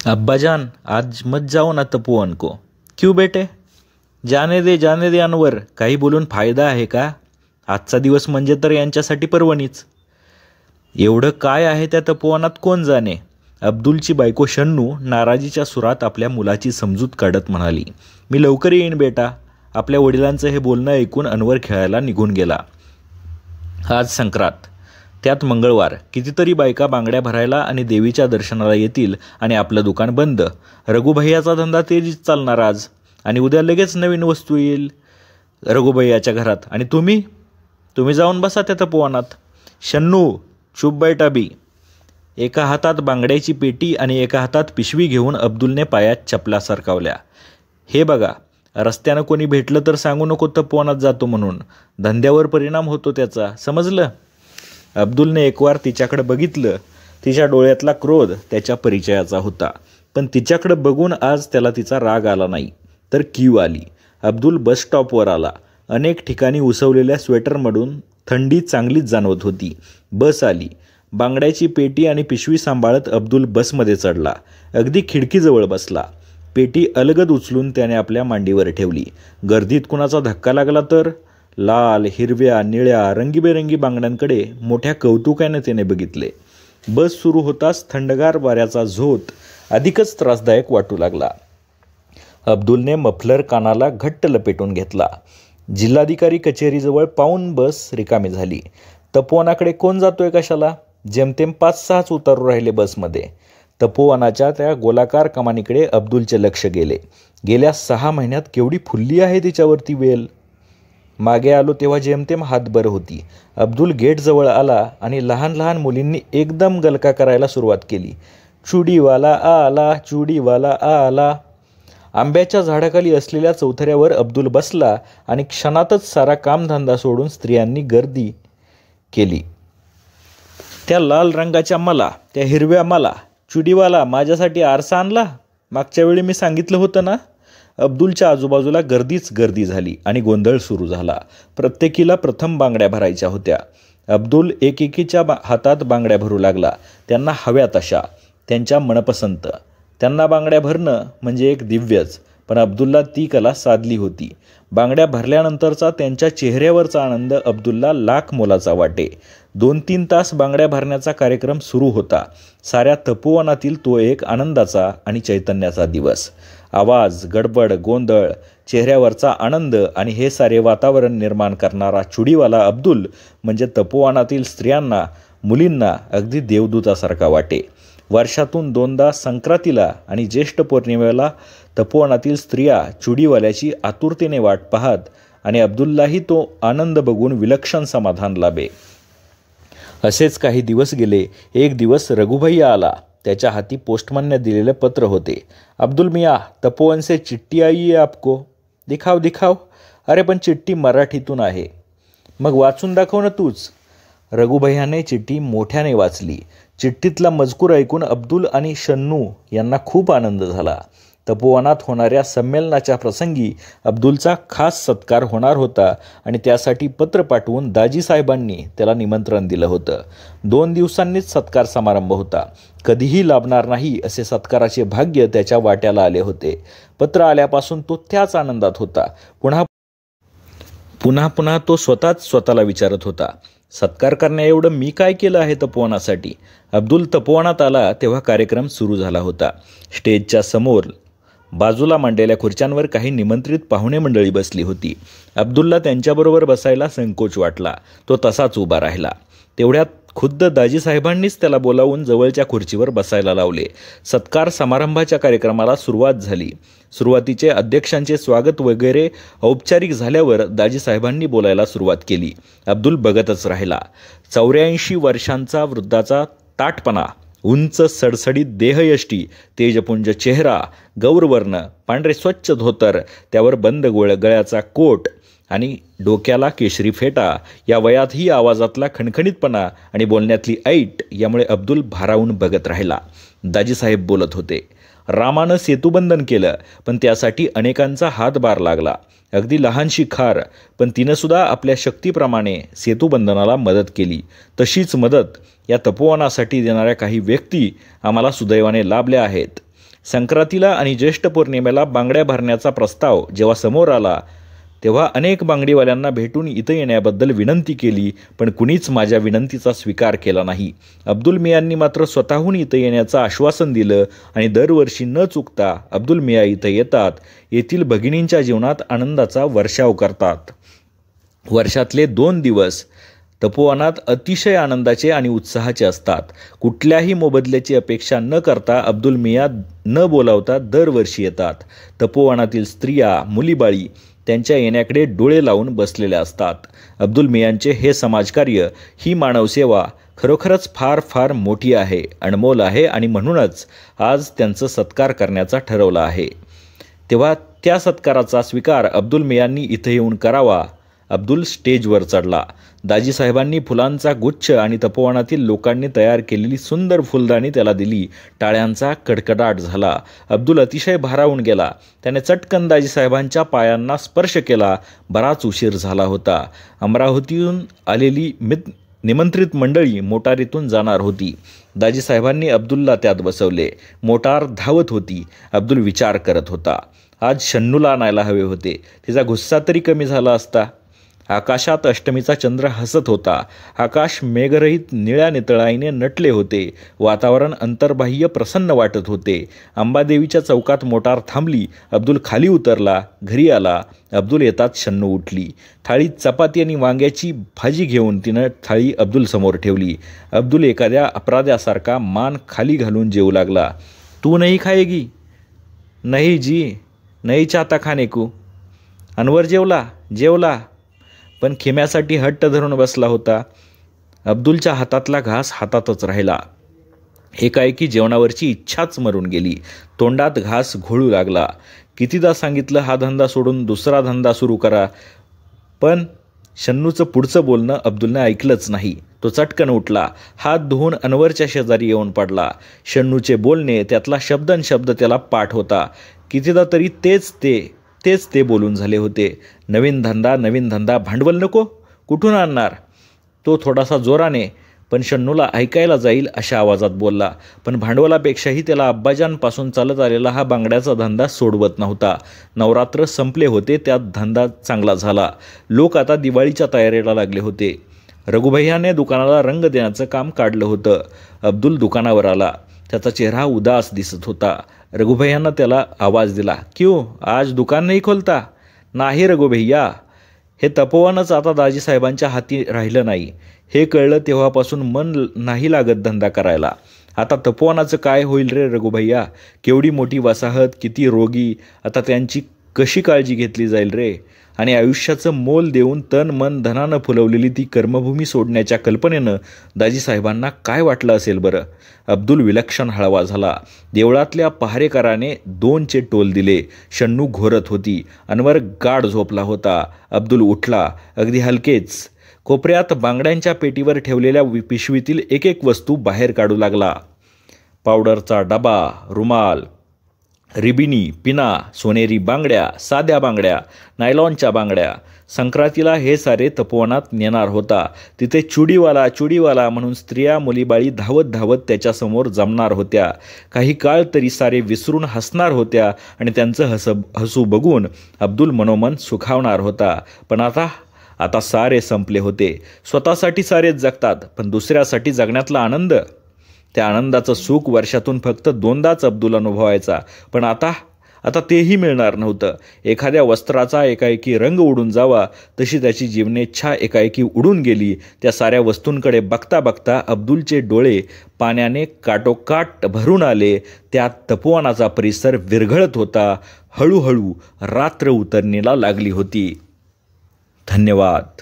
अब्बाजान, आज मत जाओ ना तपोवन को. क्यों बेटे? जाने दे अनवर, काही बोलून फायदा आहे का? आजचा दिवस म्हणजे तर यांच्यासाठी पर्वणीच. एवढं काय आहे त्या तपोवनात कोण जाणे. अब्दुलची बायको शन्नू नाराजीच्या सुरात आपल्या मुलाची समजूत काढत म्हणाली, मी लवकर येईन बेटा. आपल्या वडिलांचं हे बोलणं ऐकून अनवर खेळायला निघून गेला. आज संक्रांत, त्यात मंगळवार. कितीतरी बायका बांगड्या भरायला आणि देवीच्या दर्शनाला येतील आणि आपलं दुकान बंद. रघुभैयाचा धंदा तेजीत चालणार आज, आणि उद्या लगेच नवीन वस्तू येईल रघुभैयाच्या घरात. आणि तुम्ही जाऊन बसा त्या तपोवनात. शन्नू, चुप बैठा बी. एका हातात बांगड्याची पेटी आणि एका हातात पिशवी घेऊन अब्दुलने पायात चपला सरकावल्या. हे बघा, रस्त्यानं कोणी भेटलं तर सांगू नको तपोवनात जातो म्हणून. धंद्यावर परिणाम होतो त्याचा, समजलं? अब्दुलने एकवार तिच्याकडे बघितलं. तिच्या डोळ्यातला क्रोध त्याच्या परिचयाचा होता, पण तिच्याकडे बघून आज त्याला तिचा राग आला नाही, तर कीव आली. अब्दुल बस स्टॉपवर आला. अनेक ठिकाणी उसवलेल्या स्वेटरमधून थंडी चांगलीच जाणवत होती. बस आली. बांगड्याची पेटी आणि पिशवी सांभाळत अब्दुल बसमध्ये चढला. अगदी खिडकीजवळ बसला. पेटी अलगद उचलून त्याने आपल्या मांडीवर ठेवली. गर्दीत कुणाचा धक्का लागला तर? लाल, हिरव्या, निळ्या, रंगीबेरंगी बांगड्यांकडे मोठ्या कौतुकाने त्याने बघितले. बस सुरू होताच थंडगार वाऱ्याचा झोत अधिकच त्रासदायक वाटू लागला. अब्दुलने मफलर कानाला घट्ट लपेटून घेतला. जिल्हाधिकारी कचेरीजवळ पाऊण बस रिकामी झाली. तपोवनाकडे कोण जातोय कशाला? जेमतेम 5-6च उतारू राहिले बसमध्ये. तपोवनाच्या त्या गोलाकार कमानीकडे अब्दुलचे लक्ष गेले. गेल्या 6 महिन्यात केवढी फुलली आहे तिच्यावरती वेल. मागे आलो तेव्हा जेमतेम हातभर होती. अब्दुल गेटजवळ आला आणि लहान लहान मुलींनी एकदम गलका करायला सुरुवात केली. चुडीवाला आला, चुडीवाला आला. आंब्याच्या झाडाखाली असलेल्या चौथऱ्यावर अब्दुल बसला आणि क्षणातच सारा कामधंदा सोडून स्त्रियांनी गर्दी केली. त्या लाल रंगाच्या मला, त्या हिरव्या मला, चुडीवाला, माझ्यासाठी आरसा आणला? मागच्या वेळी मी सांगितलं होतं ना? अब्दुलच्या आजूबाजूला गर्दीच गर्दी झाली आणि गोंधळ सुरू झाला. प्रत्येकीला प्रथम बांगड्या भरायच्या होत्या. अब्दुल एकेकीच्या हातात बांगड्या भरू लागला. त्यांना हव्या तशा, त्यांच्या मनपसंत. त्यांना बांगड्या भरणं म्हणजे एक दिव्यच, पण अब्दुलला ती कला साधली होती. बांगड्या भरल्यानंतरचा त्यांच्या चेहऱ्यावरचा आनंद अब्दुलला लाख मोलाचा वाटे. 2-3 तास बांगड्या भरण्याचा कार्यक्रम सुरू होता. साऱ्या तपोवनातील तो एक आनंदाचा आणि चैतन्याचा दिवस. आवाज, गडबड, गोंधळ, चेहऱ्यावरचा आनंद आणि हे सारे वातावरण निर्माण करणारा चुडीवाला अब्दुल म्हणजे तपोवनातील स्त्रियांना, मुलींना अगदी देवदूतासारखा वाटे. वर्षातून 2दा संक्रांतीला आणि ज्येष्ठ पौर्णिमेला तपोवनातील स्त्रिया चुडीवाल्याची आतुरतेने वाट पाहत आणि अब्दुललाही तो आनंद बघून विलक्षण समाधान लाभे. असेच काही दिवस गेले. एक दिवस रघुभैया आला. त्याच्या हाती पोस्टमनने दिलेले पत्र होते. अब्दुल मियाँ, तपोवन से चिट्ठी आई है आपको. दिखाव दिखाव. अरे पण चिठ्ठी मराठीतून आहे. मग वाचून दाखव ना तूच. रघुभैयाने चिठ्ठी मोठ्याने वाचली. चिठ्ठीतला मजकूर ऐकून अब्दुल आणि शन्नू यांना खूप आनंद झाला. तपोवनात होणाऱ्या संमेलनाच्या प्रसंगी अब्दुलचा खास सत्कार होणार होता आणि त्यासाठी पत्र पाठवून दाजीसाहेबांनी त्याला निमंत्रण दिलं होतं. 2 दिवसांनीच सत्कार समारंभ होता. कधीही लाभणार नाही असे सत्काराचे भाग्य त्याच्या वाट्याला आले होते. पत्र आल्यापासून तो त्याच आनंदात होता. पुन्हा तो स्वतःला विचारत होता, सत्कार करण्या एवढं मी काय केलं आहे तपोवनासाठी? अब्दुल तपोवनात आला तेव्हा कार्यक्रम सुरू झाला होता. स्टेजच्या समोर बाजूला मांडलेल्या खुर्च्यांवर काही निमंत्रित पाहुणे मंडळी बसली होती. अब्दुलला त्यांच्याबरोबर बसायला संकोच वाटला. तो तसाच उभा राहिला. तेवढ्यात खुद्द दाजीसाहेबांनीच त्याला बोलावून जवळच्या खुर्चीवर बसायला लावले. सत्कार समारंभाच्या कार्यक्रमाला सुरुवात झाली. सुरुवातीचे अध्यक्षांचे स्वागत वगैरे औपचारिक झाल्यावर दाजीसाहेबांनी बोलायला सुरुवात केली. अब्दुल बघतच राहिला. 84 वर्षांचा वृद्धाचा ताठपणा, उंच सडसडीत देहयष्टी, तेजपुंज चेहरा, गौरवर्ण, पांढरे स्वच्छ धोतर, त्यावर बंद गळ्याचा कोट आणि डोक्याला केशरी फेटा, या वयातही आवाजातला खणखणीतपणा आणि बोलण्यातली ऐट यामुळे अब्दुल भारावून बघत राहिला. दाजीसाहेब बोलत होते. रामानं सेतुबंधन केलं, पण त्यासाठी अनेकांचा हातभार लागला. अगदी लहानशी खार, पण तिनंसुद्धा आपल्या शक्तीप्रमाणे सेतुबंधनाला मदत केली. तशीच मदत या तपोवनासाठी देणाऱ्या काही व्यक्ती आम्हाला सुदैवाने लाभल्या आहेत. संक्रांतीला आणि ज्येष्ठ पौर्णिमेला बांगड्या भरण्याचा प्रस्ताव जेव्हा समोर आला तेव्हा अनेक बांगडीवाल्यांना भेटून इथं येण्याबद्दल विनंती केली, पण कुणीच माझ्या विनंतीचा स्वीकार केला नाही. अब्दुल मियांनी मात्र स्वतःहून इथं येण्याचं आश्वासन दिलं आणि दरवर्षी न चुकता अब्दुल मियाँ इथं येतात. येथील भगिनींच्या जीवनात आनंदाचा वर्षाव करतात. वर्षातले 2 दिवस तपोवनात अतिशय आनंदाचे आणि उत्साहाचे असतात. कुठल्याही मोबदल्याची अपेक्षा न करता अब्दुल मियाँ न बोलावता दरवर्षी येतात. तपोवनातील स्त्रिया, मुलीबाळी त्यांच्या येण्याकडे डोळे लावून बसलेल्या असतात. अब्दुल मियांचे हे समाजकार्य, ही मानवसेवा खरोखरच फार फार मोठी आहे, अनमोल आहे आणि म्हणूनच आज त्यांचं सत्कार करण्याचा ठरवला आहे. तेव्हा त्या सत्काराचा स्वीकार अब्दुल मियांनी इथं येऊन करावा. अब्दुल स्टेजवर चढला. दाजीसाहेबांनी फुलांचा गुच्छ आणि तपोवनातील लोकांनी तयार केलेली सुंदर फुलदाणी त्याला दिली. टाळ्यांचा कडकडाट झाला. अब्दुल अतिशय भारावून गेला. त्याने चटकन दाजीसाहेबांच्या पायांना स्पर्श केला. बराच उशीर झाला होता. अमरावतीहून आलेली निमंत्रित मंडळी मोटारीतून जाणार होती. दाजीसाहेबांनी अब्दुलला त्यात बसवले. मोटार धावत होती. अब्दुल विचार करत होता. आज शन्नूला आणायला हवे होते. तिचा गुस्सा तरी कमी झाला असता. आकाशात अष्टमीचा चंद्र हसत होता. आकाश मेघरहित निळ्या नितळाईने नटले होते. वातावरण अंतर्बाह्य प्रसन्न वाटत होते. अंबादेवीच्या चौकात मोटार थांबली. अब्दुल खाली उतरला. घरी आला. अब्दुल येतात शन्नू उठली. थाळीत चपाती आणि वांग्याची भाजी घेऊन तिनं थाळी अब्दुल समोर ठेवली. अब्दुल एखाद्या अपराध्यासारखा मान खाली घालून जेवू लागला. तू नाही खाएगी? नाही जी, नाही चाहता खाने को. अनवर जेवला पण खेम्यासाठी हट्ट धरून बसला होता. अब्दुलच्या हातातला घास हातातच राहिला. एकाएकी जेवणावरची इच्छाच मरून गेली. तोंडात घास घोळू लागला. कितीदा सांगितलं हा धंदा सोडून दुसरा धंदा सुरू करा, पण शन्नूचं पुढचं बोलणं अब्दुलने ऐकलंच नाही. तो चटकन उठला. हात धुवून अनवरच्या शेजारी येऊन पडला. शन्नूचे बोलणे, त्यातला शब्दनशब्द त्याला पाठ होता. कितीदा तरी तेच ते बोलून झाले होते. नवीन धंदा, भांडवल नको, कुठून आणणार? तो थोडासा जोराने पण शन्नूला ऐकायला जाईल अशा आवाजात बोलला. पण भांडवलापेक्षाही त्याला अब्बाजांपासून चालत आलेला हा बांगड्याचा धंदा सोडवत नव्हता. नवरात्र संपले होते, त्यात धंदा चांगला झाला. लोक आता दिवाळीच्या तयारीला लागले होते. रघुभैयाने दुकानाला रंग देण्याचं काम काढलं होतं. अब्दुल दुकानावर आला. त्याचा चेहरा उदास दिसत होता. रघुभैयानं त्याला आवाज दिला. क्यों, आज दुकान नाही खोलता? नाही रघुभैया, हे तपोवनच आता दाजीसाहेबांच्या हाती राहिलं नाही. हे कळलं तेव्हापासून मन नाही लागत धंदा करायला. आता तपोवनाचं काय होईल रे रघुभैया? केवढी मोठी वसाहत, किती रोगी, आता त्यांची कशी काळजी घेतली जाईल रे? आणि आयुष्याचं मोल देऊन तन मन धनानं फुलवलेली ती कर्मभूमी सोडण्याच्या कल्पनेनं दाजीसाहेबांना काय वाटलं असेल बरं? अब्दुल विलक्षण हळवा झाला. देवळातल्या पहारेकराने 2चे टोल दिले. शन्नू घोरत होती. अनवर गाढ झोपला होता. अब्दुल उठला. अगदी हलकेच. कोपऱ्यात बांगड्यांच्या पेटीवर ठेवलेल्या पिशवीतील एक वस्तू बाहेर काढू लागला. पावडरचा डबा, रुमाल, रिबिनी, पिना, सोनेरी बांगड्या, साध्या बांगड्या, नायलॉनच्या बांगड्या. संक्रांतीला हे सारे तपोवनात नेणार होता. तिथे चुडीवाला म्हणून स्त्रिया, मुलीबाळी धावत त्याच्यासमोर जमणार होत्या. काही काळ तरी सारे विसरून हसणार होत्या आणि त्यांचं हसू बघून अब्दुल मनोमन सुखावणार होता. पण आता सारे संपले होते. स्वतःसाठी सारेच जगतात, पण दुसऱ्यासाठी जगण्यातला आनंद, त्या आनंदाचं सुख वर्षातून फक्त 2दाच अब्दुल अनुभवायचा. पण आता तेही मिळणार नव्हतं. एखाद्या वस्त्राचा एकाएकी रंग उडून जावा तशी त्याची जीवनेच्छा एकाएकी उडून गेली. त्या साऱ्या वस्तूंकडे बघता अब्दुलचे डोळे पाण्याने काटोकाट भरून आले. त्यात तपोवनाचा परिसर विरघळत होता. हळूहळू रात्र उतरणीला लागली होती. धन्यवाद.